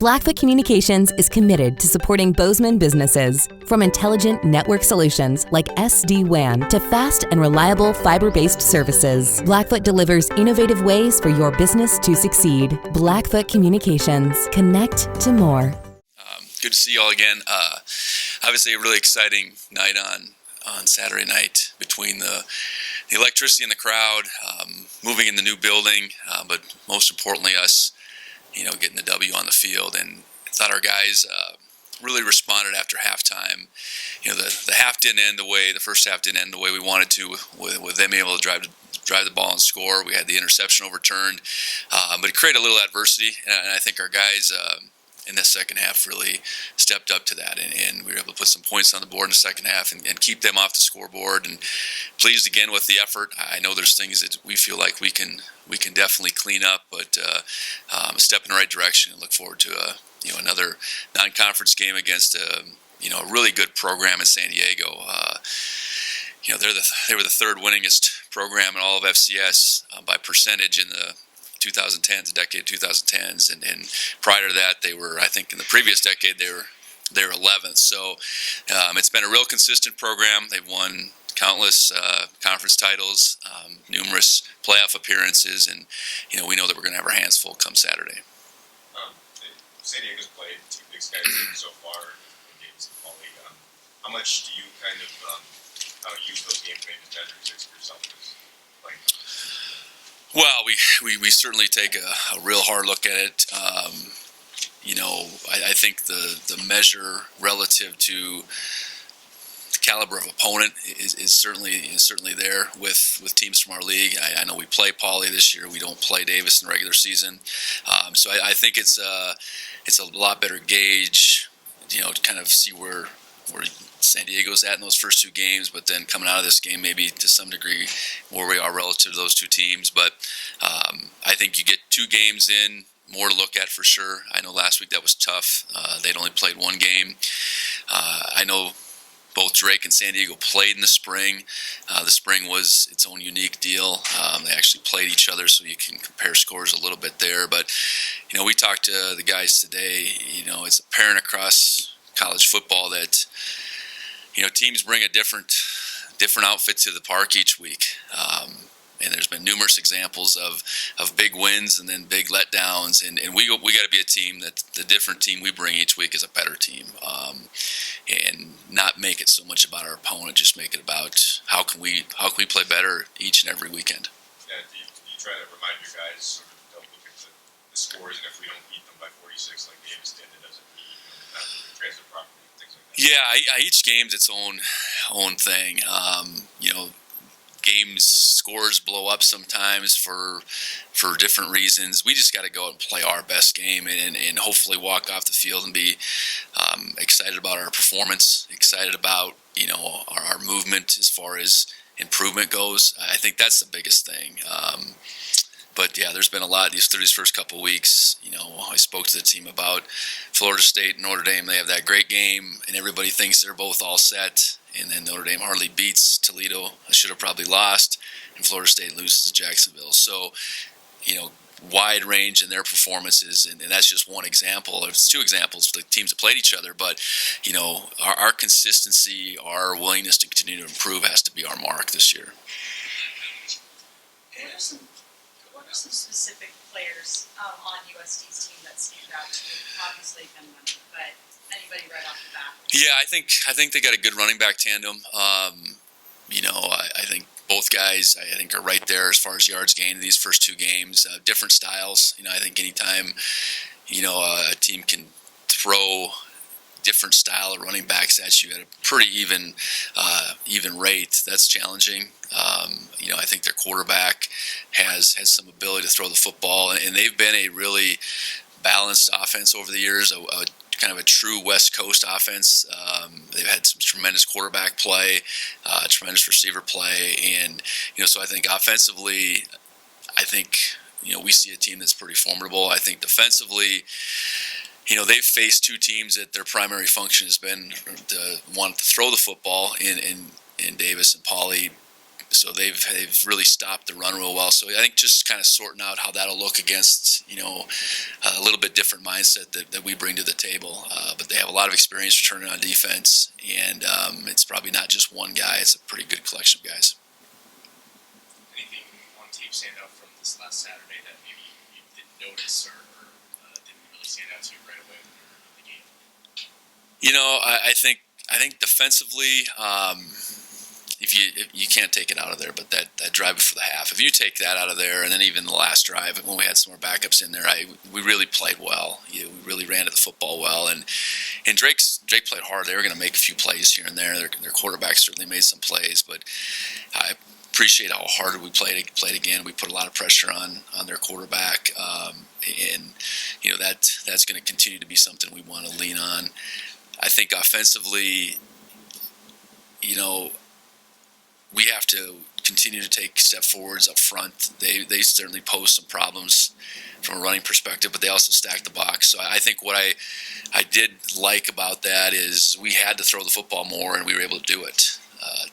Blackfoot Communications is committed to supporting Bozeman businesses. From intelligent network solutions like SD-WAN to fast and reliable fiber-based services, Blackfoot delivers innovative ways for your business to succeed. Blackfoot Communications. Connect to more. Good to see you all again. Obviously a really exciting night on Saturday night between the electricity and the crowd, moving in the new building, but most importantly us, getting the W on the field. And I thought our guys really responded after halftime. The half didn't end the first half didn't end the way we wanted to, with them able to drive the ball and score. We had the interception overturned, but it created a little adversity, and I think our guys in the second half really stepped up to that, and we were able to put some points on the board in the second half and keep them off the scoreboard. And pleased again with the effort. I know there's things that we feel like we can definitely clean up, but a step in the right direction, and look forward to another non-conference game against a really good program in San Diego. They were the third winningest program in all of FCS by percentage in the 2010s, the decade 2010s, and prior to that, they were, I think, in the previous decade, they were 11th. So it's been a real consistent program. They've won countless conference titles, numerous playoff appearances, and we know that we're going to have our hands full come Saturday. San Diego's played two Big Sky games so far in games in Poly. How much do you kind of use those games maybe as measuring sticks for yourself? Well, we certainly take a real hard look at it. I think the measure relative to the caliber of opponent is certainly there with teams from our league. I know we play Poly this year. We don't play Davis in the regular season, so I think it's a lot better gauge, to kind of see where San Diego's at in those first two games, but then coming out of this game, maybe to some degree where we are relative to those two teams. But I think you get two games in, more to look at for sure. I know last week that was tough. They'd only played one game. I know both Drake and San Diego played in the spring. The spring was its own unique deal. They actually played each other, so you can compare scores a little bit there. But, we talked to the guys today. It's apparent across college football that teams bring a different outfit to the park each week, and there's been numerous examples of big wins and then big letdowns, and we got to be a team that the different team we bring each week is a better team, and not make it so much about our opponent, just make it about how can we play better each and every weekend. Yeah, do you try to remind your guys sort of don't look at the scores, and if we don't beat them by 46 like Davis did, it doesn't not translate properly. Yeah, each game's its own thing. Games scores blow up sometimes for different reasons. We just got to go and play our best game and hopefully walk off the field and be excited about our performance, excited about our movement as far as improvement goes. I think that's the biggest thing. But yeah, there's been a lot through these first couple of weeks. I spoke to the team about Florida State and Notre Dame. They have that great game, and everybody thinks they're both all set. And then Notre Dame hardly beats Toledo. I should have probably lost, and Florida State loses to Jacksonville. So, wide range in their performances, and that's just one example. There's two examples for the teams that played each other, but our consistency, our willingness to continue to improve has to be our mark this year. What are some specific players on USD's team that stand out to you? Obviously, Ben Wimmer, but anybody right off the bat? Yeah, I think they got a good running back tandem. I think both guys are right there as far as yards gained in these first two games. Different styles. I think anytime a team can throw different style of running backs at you at a pretty even rate, that's challenging. I think their quarterback has some ability to throw the football, and they've been a really balanced offense over the years, a kind of a true West Coast offense. They've had some tremendous quarterback play, tremendous receiver play, and so I think offensively, we see a team that's pretty formidable. I think defensively, they've faced two teams that their primary function has been to want to throw the football in Davis and Poly. So they've really stopped the run real well. So I think just kind of sorting out how that'll look against, a little bit different mindset that we bring to the table. But they have a lot of experience returning on defense, and it's probably not just one guy. It's a pretty good collection of guys. Anything on tape stand out from this last Saturday that maybe you didn't notice or didn't really stand out to you right away when you were in the game? I think defensively, if you can't take it out of there, but that drive before the half, if you take that out of there, and then even the last drive when we had some more backups in there, we really played well. We really ran to the football well, and Drake played hard. They were going to make a few plays here and there. Their quarterback certainly made some plays, but I appreciate how hard we played again. We put a lot of pressure on their quarterback, and that's going to continue to be something we want to lean on. I think offensively, we have to continue to take step forwards up front. They certainly pose some problems from a running perspective, but they also stack the box. So I think what I did like about that is we had to throw the football more, and we were able to do it.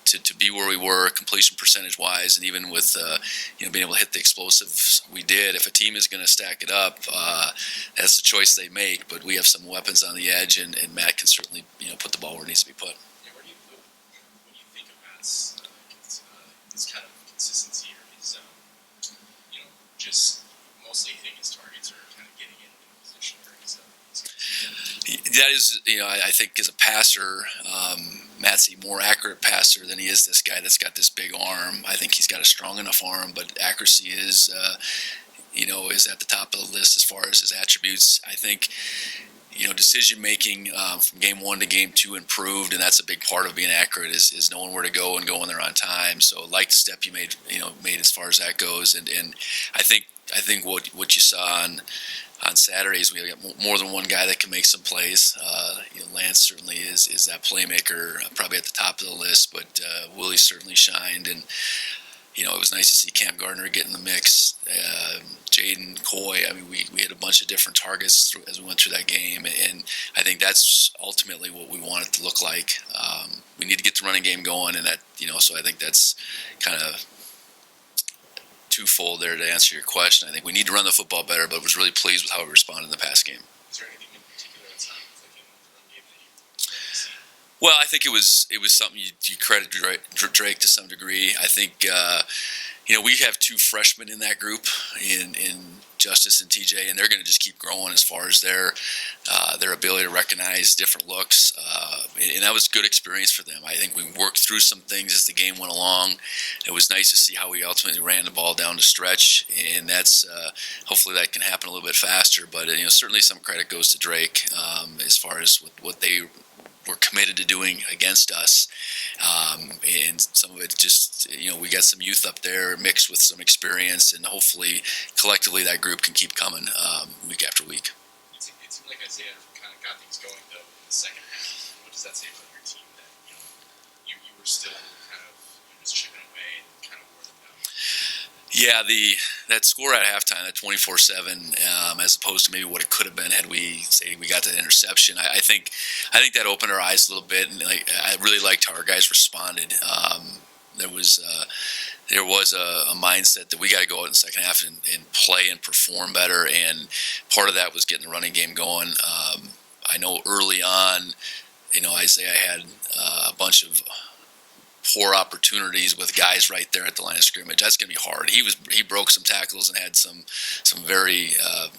To be where we were completion percentage wise, and even with being able to hit the explosives we did. If a team is going to stack it up, that's the choice they make. But we have some weapons on the edge, and Matt can certainly put the ball where it needs to be put. Yeah, what do you think of Matt's his kind of consistency, or his just mostly hitting his targets, or kind of getting in position where he's that is, I think as a passer, Matt's a more accurate passer than he is this guy that's got this big arm. I think he's got a strong enough arm, but accuracy is at the top of the list as far as his attributes. I think, decision making from game 1 to game 2 improved, and that's a big part of being accurate is knowing where to go and going there on time. So like the step you made as far as that goes, and I think what you saw on Saturdays, we got more than one guy that can make some plays. Lance certainly is that playmaker, probably at the top of the list, but Willie certainly shined, and it was nice to see Cam Gardner get in the mix. Jaden Coy, we had a bunch of different targets as we went through that game, and I think that's ultimately what we want it to look like. We need to get the running game going, and that so I think that's kind of twofold there to answer your question. I think we need to run the football better, but was really pleased with how we responded in the pass game. Is there anything in particular that's not clicking with the run game that you see? Well, I think it was something you credit Drake to some degree. I think we have 2 freshmen in that group in Justice and TJ, and they're going to just keep growing as far as their ability to recognize different looks, and that was a good experience for them. I think we worked through some things as the game went along. It was nice to see how we ultimately ran the ball down the stretch, and that's hopefully that can happen a little bit faster. But certainly some credit goes to Drake as far as what they were committed to doing against us, and some of it just we got some youth up there mixed with some experience, and hopefully collectively that group can keep coming week after week. It seemed like Isaiah kind of got things going though in the second half. What does that say about your team that you were still kind of just chipping away and kind of wore them down? Yeah, that score at halftime, that 24-7, as opposed to maybe what it could have been had we got that interception. I think that opened our eyes a little bit, and I really liked how our guys responded. There was a mindset that we got to go out in the second half and play and perform better, and part of that was getting the running game going. I know early on, Isaiah had a bunch of poor opportunities with guys right there at the line of scrimmage. That's going to be hard. He broke some tackles and had some very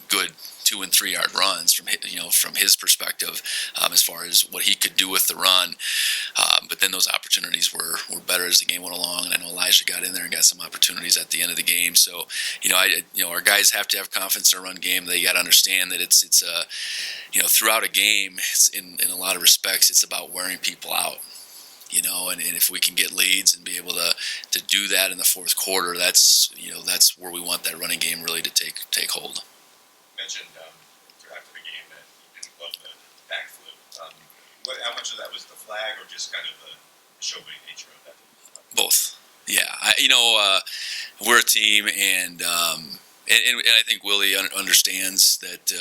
good 2 and 3 yard runs from his perspective as far as what he could do with the run. But then those opportunities were better as the game went along, and I know Elijah got in there and got some opportunities at the end of the game. So our guys have to have confidence in their run game. They got to understand that it's throughout a game, in a lot of respects, it's about wearing people out. And if we can get leads and be able to do that in the fourth quarter, that's where we want that running game really to take hold. You mentioned after the game that you didn't love the backflip. How much of that was the flag, or just kind of the showboating nature of that? Both. Yeah, we're a team, and I think Willie understands that.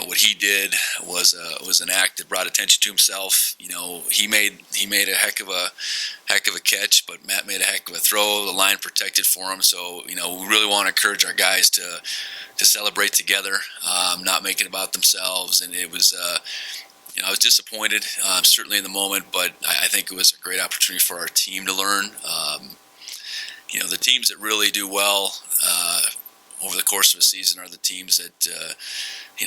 What he did was an act that brought attention to himself. He made a heck of heck of a catch, but Matt made a heck of a throw. The line protected for him. So, we really want to encourage our guys to celebrate together, not make it about themselves. And it was, I was disappointed, certainly in the moment, but I think it was a great opportunity for our team to learn. The teams that really do well over the course of a season are the teams that,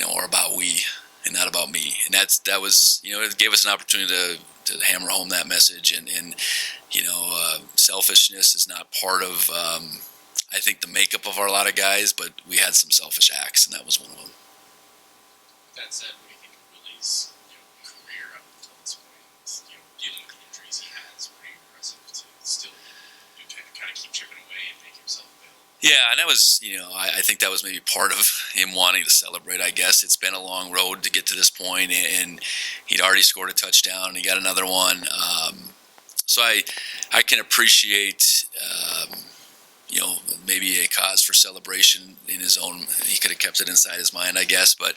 are about we and not about me. And that was, it gave us an opportunity to hammer home that message. And selfishness is not part of, I think, the makeup of a lot of guys, but we had some selfish acts, and that was one of them. That said, what do you think of Willie's career up until this point? Dealing with the injuries he has, pretty impressive to still kind of keep chipping away and make himself available. Yeah, and that was, I think that was maybe part of him wanting to celebrate, I guess. It's been a long road to get to this point, and he'd already scored a touchdown, and he got another one. So I can appreciate, maybe a cause for celebration in his own. He could have kept it inside his mind, I guess. But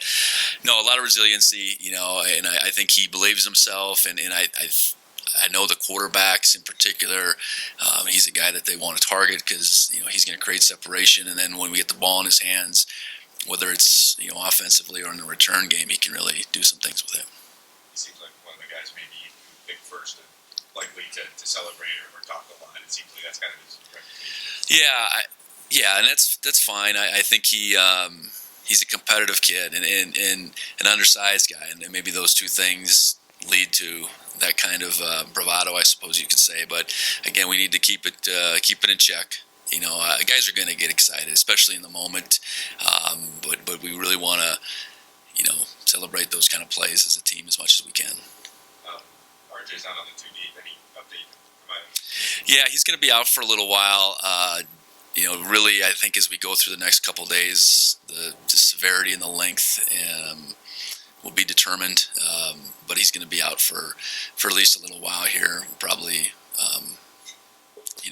no, a lot of resiliency, and I think he believes himself, and I know the quarterbacks in particular, he's a guy that they want to target because, he's going to create separation. And then when we get the ball in his hands, whether it's, offensively or in the return game, he can really do some things with it. He seems like one of the guys maybe pick first and likely to celebrate or talk a lot. It seems like that's kind of his reputation. Yeah, and that's fine. I think he's a competitive kid and an undersized guy, and maybe those two things lead to that kind of bravado, I suppose you could say. But again, we need to keep it in check. Guys are going to get excited, especially in the moment. But we really want to, celebrate those kind of plays as a team as much as we can. RJ's not on the 2 deep. Any update from him? Yeah, he's going to be out for a little while. Really, I think as we go through the next couple of days, the severity and the length will be determined. But he's going to be out for at least a little while here, probably,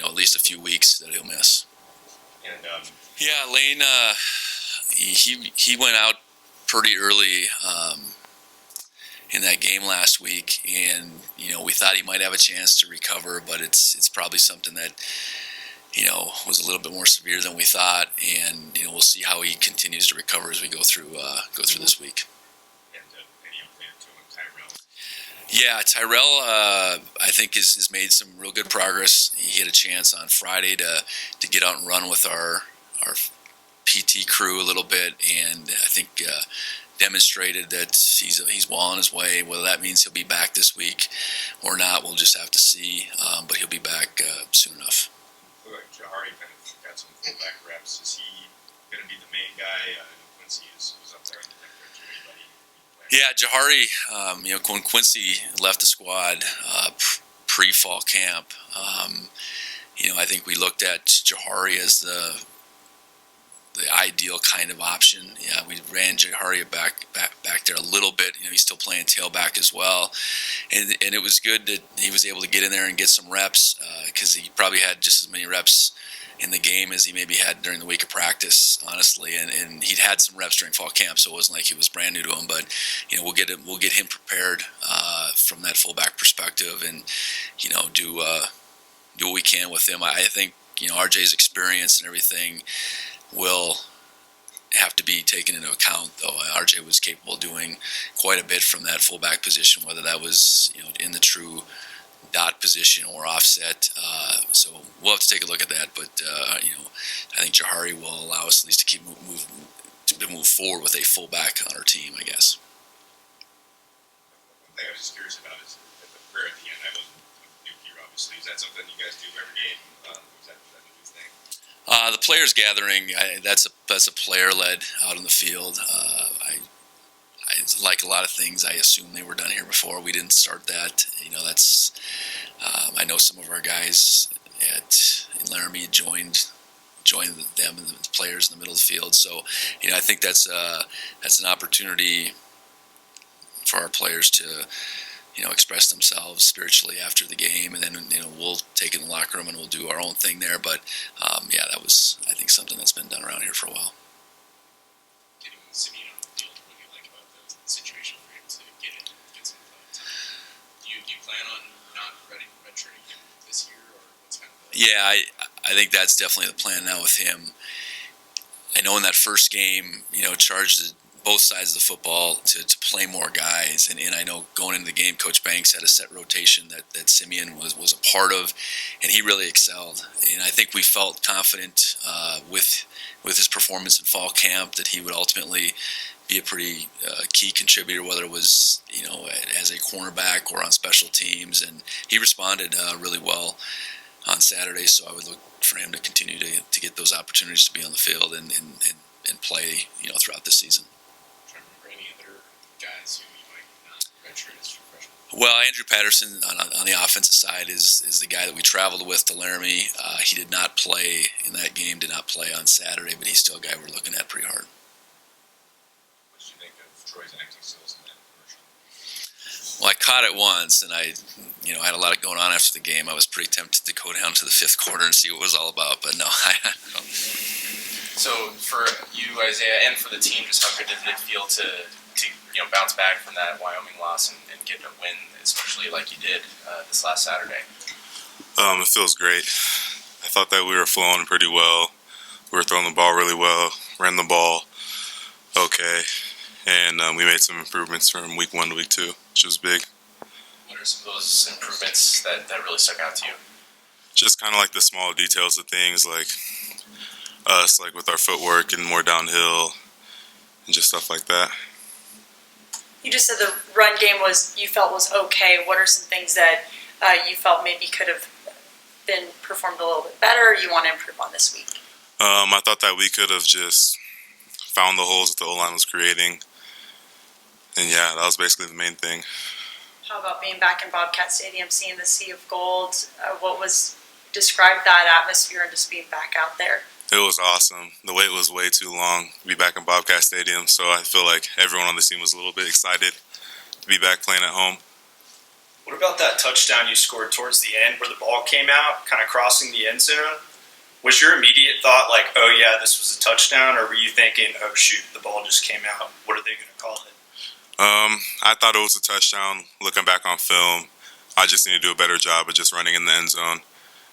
at least a few weeks that he'll miss. And Lane, he went out pretty early in that game last week, and we thought he might have a chance to recover, but it's probably something that was a little bit more severe than we thought, and we'll see how he continues to recover as we go through this week. And any update to him, Tyrell? Yeah, Tyrell, I think has made some real good progress. He had a chance on Friday to get out and run with our PT crew a little bit, and I think demonstrated that he's well on his way. Whether that means he'll be back this week or not, we'll just have to see. But he'll be back soon enough. Looked like Jahari kind of got some fullback reps. Is he going to be the main guy? Quincy was up there in the Yeah, Jahari, when Quincy left the squad pre-fall camp, I think we looked at Jahari as the ideal kind of option. Yeah, we ran Jahari back there a little bit. He's still playing tailback as well, and it was good that he was able to get in there and get some reps because he probably had just as many reps in the game as he maybe had during the week of practice, honestly. And he'd had some reps during fall camp, so it wasn't like it was brand new to him. But we'll get him prepared from that fullback perspective, and do what we can with him. I think RJ's experience and everything will have to be taken into account, though. RJ was capable of doing quite a bit from that fullback position, whether that was in the true dot position or offset. So we'll have to take a look at that. But I think Jahari will allow us at least to move forward with a fullback on our team, I guess. One thing I was just curious about is the prayer at the end. I wasn't new here, obviously. Is that something you guys do every game? Is that a new thing? The players gathering, that's a player-led out in the field. I like a lot of things, I assume they were done here before. We didn't start that. That's I know some of our guys in Laramie joined them and the players in the middle of the field. So I think that's an opportunity for our players to express themselves spiritually after the game, and then we'll take it in the locker room and we'll do our own thing there. But that was, I think, something that's been done around here for a while. Getting Simeon on the field, what do you like about the situation for him to get in and get some time? Do you plan on not redshirting him this year? Yeah, I think that's definitely the plan now with him. I know in that first game, charged both sides of the football to play more guys. And I know going into the game, Coach Banks had a set rotation that Simeon was a part of, and he really excelled. And I think we felt confident with his performance in fall camp that he would ultimately be a pretty key contributor, whether it was as a cornerback or on special teams. And he responded really well on Saturday, so I would look for him to continue to get those opportunities to be on the field and play throughout this season. Any other guys who you might not venture as true freshmen? Well, Andrew Patterson on the offensive side is the guy that we traveled with to Laramie. He did not play in that game, did not play on Saturday, but he's still a guy we're looking at pretty hard. What did you think of Troy's acting skills in that commercial? Well, I caught it once, and I had a lot of going on after the game. I was pretty tempted to go down to the fifth quarter and see what it was all about, but no, I don't. So for you, Isaiah, and for the team, just how good did it feel to bounce back from that Wyoming loss and get a win, especially like you did this last Saturday? It feels great. I thought that we were flowing pretty well. We were throwing the ball really well, ran the ball okay, and we made some improvements from week 1 to week 2, which was big. What are some of those improvements that really stuck out to you? Just kind of like the small details of things, like us, like with our footwork and more downhill and just stuff like that. You just said the run game you felt was okay. What are some things that you felt maybe could have been performed a little bit better, or you want to improve on this week? I thought that we could have just found the holes that the O-line was creating. And yeah, that was basically the main thing. How about being back in Bobcat Stadium, seeing the sea of gold? Describe that atmosphere and just being back out there? It was awesome. The wait was way too long to be back in Bobcat Stadium, so I feel like everyone on the team was a little bit excited to be back playing at home. What about that touchdown you scored towards the end where the ball came out, kind of crossing the end zone? Was your immediate thought like, oh yeah, this was a touchdown, or were you thinking, oh shoot, the ball just came out, what are they going to call it? I thought it was a touchdown. Looking back on film, I just need to do a better job of just running in the end zone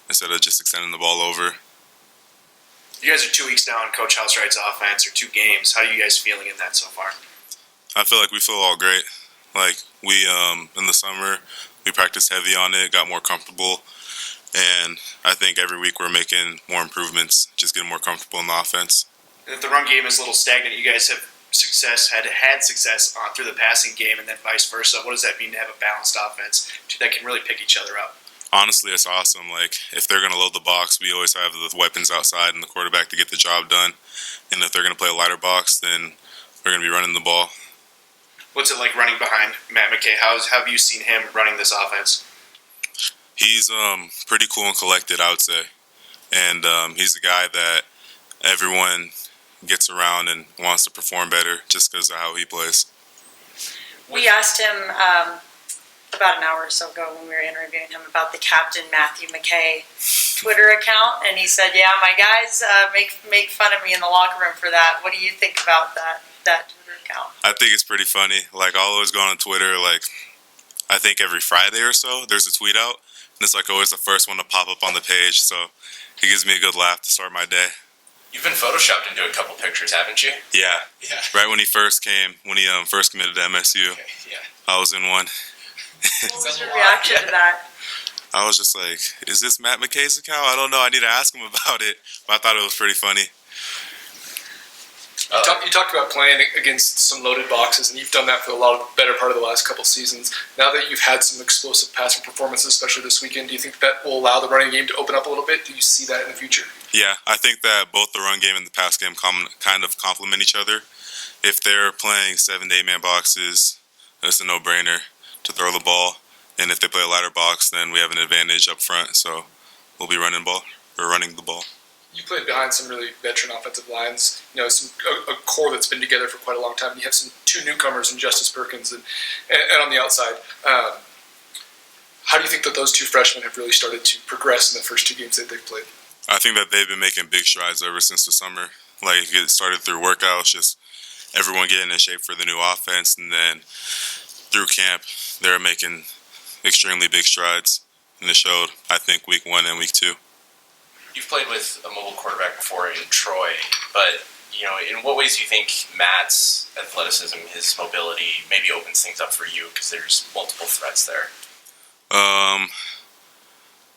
instead of just extending the ball over. You guys are 2 weeks now on Coach Housewright's offense, or 2 games. How are you guys feeling in that so far? I feel like we feel all great. Like we, in the summer, we practiced heavy on it, got more comfortable, and I think every week we're making more improvements, just getting more comfortable in the offense. If the run game is a little stagnant, you guys have had success through the passing game, and then vice versa. What does that mean to have a balanced offense that can really pick each other up? Honestly, it's awesome. Like, if they're going to load the box, we always have the weapons outside and the quarterback to get the job done. And if they're going to play a lighter box, then we're going to be running the ball. What's it like running behind Matt McKay? How have you seen him running this offense? He's pretty cool and collected, I would say. And he's the guy that everyone gets around and wants to perform better just because of how he plays. We asked him about an hour or so ago when we were interviewing him about the Captain Matthew McKay Twitter account, and he said, yeah, my guys make fun of me in the locker room for that. What do you think about that Twitter account? I think it's pretty funny. Like, I'll always go on Twitter, like, I think every Friday or so, there's a tweet out, and it's like always the first one to pop up on the page, so it gives me a good laugh to start my day. You've been photoshopped into a couple pictures, haven't you? Yeah. Yeah. Right when he first came, when he first committed to MSU, Okay, yeah. I was in one. What was your reaction to that? I was just like, is this Matt McKay's account? I don't know. I need to ask him about it. But I thought it was pretty funny. You talked about playing against some loaded boxes, and you've done that for the better part of the last couple seasons. Now that you've had some explosive passing performances, especially this weekend, do you think that will allow the running game to open up a little bit? Do you see that in the future? Yeah, I think that both the run game and the pass game kind of complement each other. If they're playing 7 to 8 man boxes, it's a no-brainer to throw the ball. And if they play a lighter box, then we have an advantage up front. So we'll be running the ball. You played behind some really veteran offensive lines, a core that's been together for quite a long time. And you have 2 newcomers in Justice Perkins and on the outside. How do you think that those 2 freshmen have really started to progress in the first 2 games that they've played? I think that they've been making big strides ever since the summer. Like, it started through workouts, just everyone getting in shape for the new offense, and then through camp, they're making extremely big strides. And it showed, I think, week 1 and week 2. You've played with a mobile quarterback before in Troy, but in what ways do you think Matt's athleticism, his mobility, maybe opens things up for you because there's multiple threats there?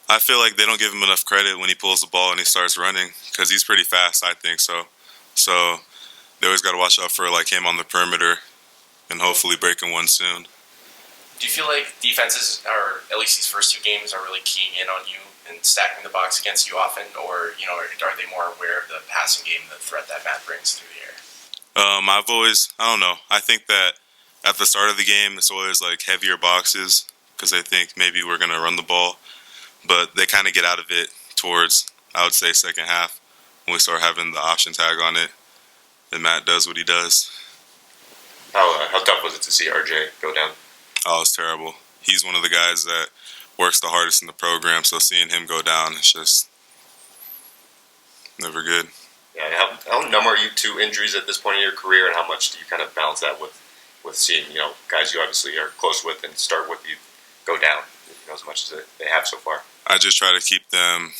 I feel like they don't give him enough credit when he pulls the ball and he starts running because he's pretty fast, I think so. So they always got to watch out for like him on the perimeter and hopefully breaking one soon. Do you feel like defenses, or at least these first two games, are really keying in on you and stacking the box against you often, or are they more aware of the passing game, the threat that Matt brings through the air? I don't know. I think that at the start of the game, it's always like heavier boxes because they think maybe we're going to run the ball. But they kind of get out of it towards, I would say, second half when we start having the option tag on it. And Matt does what he does. How tough was it to see RJ go down? Oh, it's terrible. He's one of the guys that works the hardest in the program, so seeing him go down, it's just never good. Yeah, how numb are you to injuries at this point in your career, and how much do you kind of balance that with seeing guys you obviously are close with and start with you go down as much as they have so far? I just try to keep them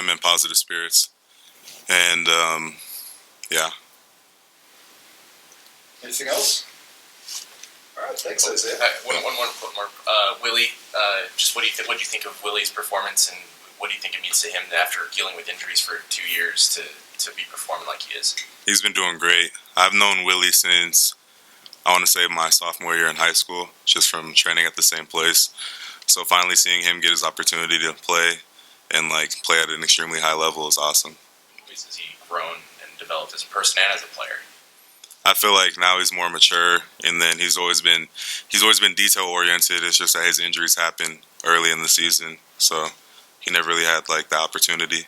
in positive spirits, and yeah. Anything else? All right, thanks, Isaiah. One more. Willie, just what do you think of Willie's performance, and what do you think it means to him after dealing with injuries for 2 years to be performing like he is? He's been doing great. I've known Willie since, I want to say, my sophomore year in high school, just from training at the same place. So finally seeing him get his opportunity to play and play at an extremely high level is awesome. In what ways has he grown and developed as a person and as a player? I feel like now he's more mature, and then he's always been detail oriented. It's just that his injuries happened early in the season, so he never really had the opportunity.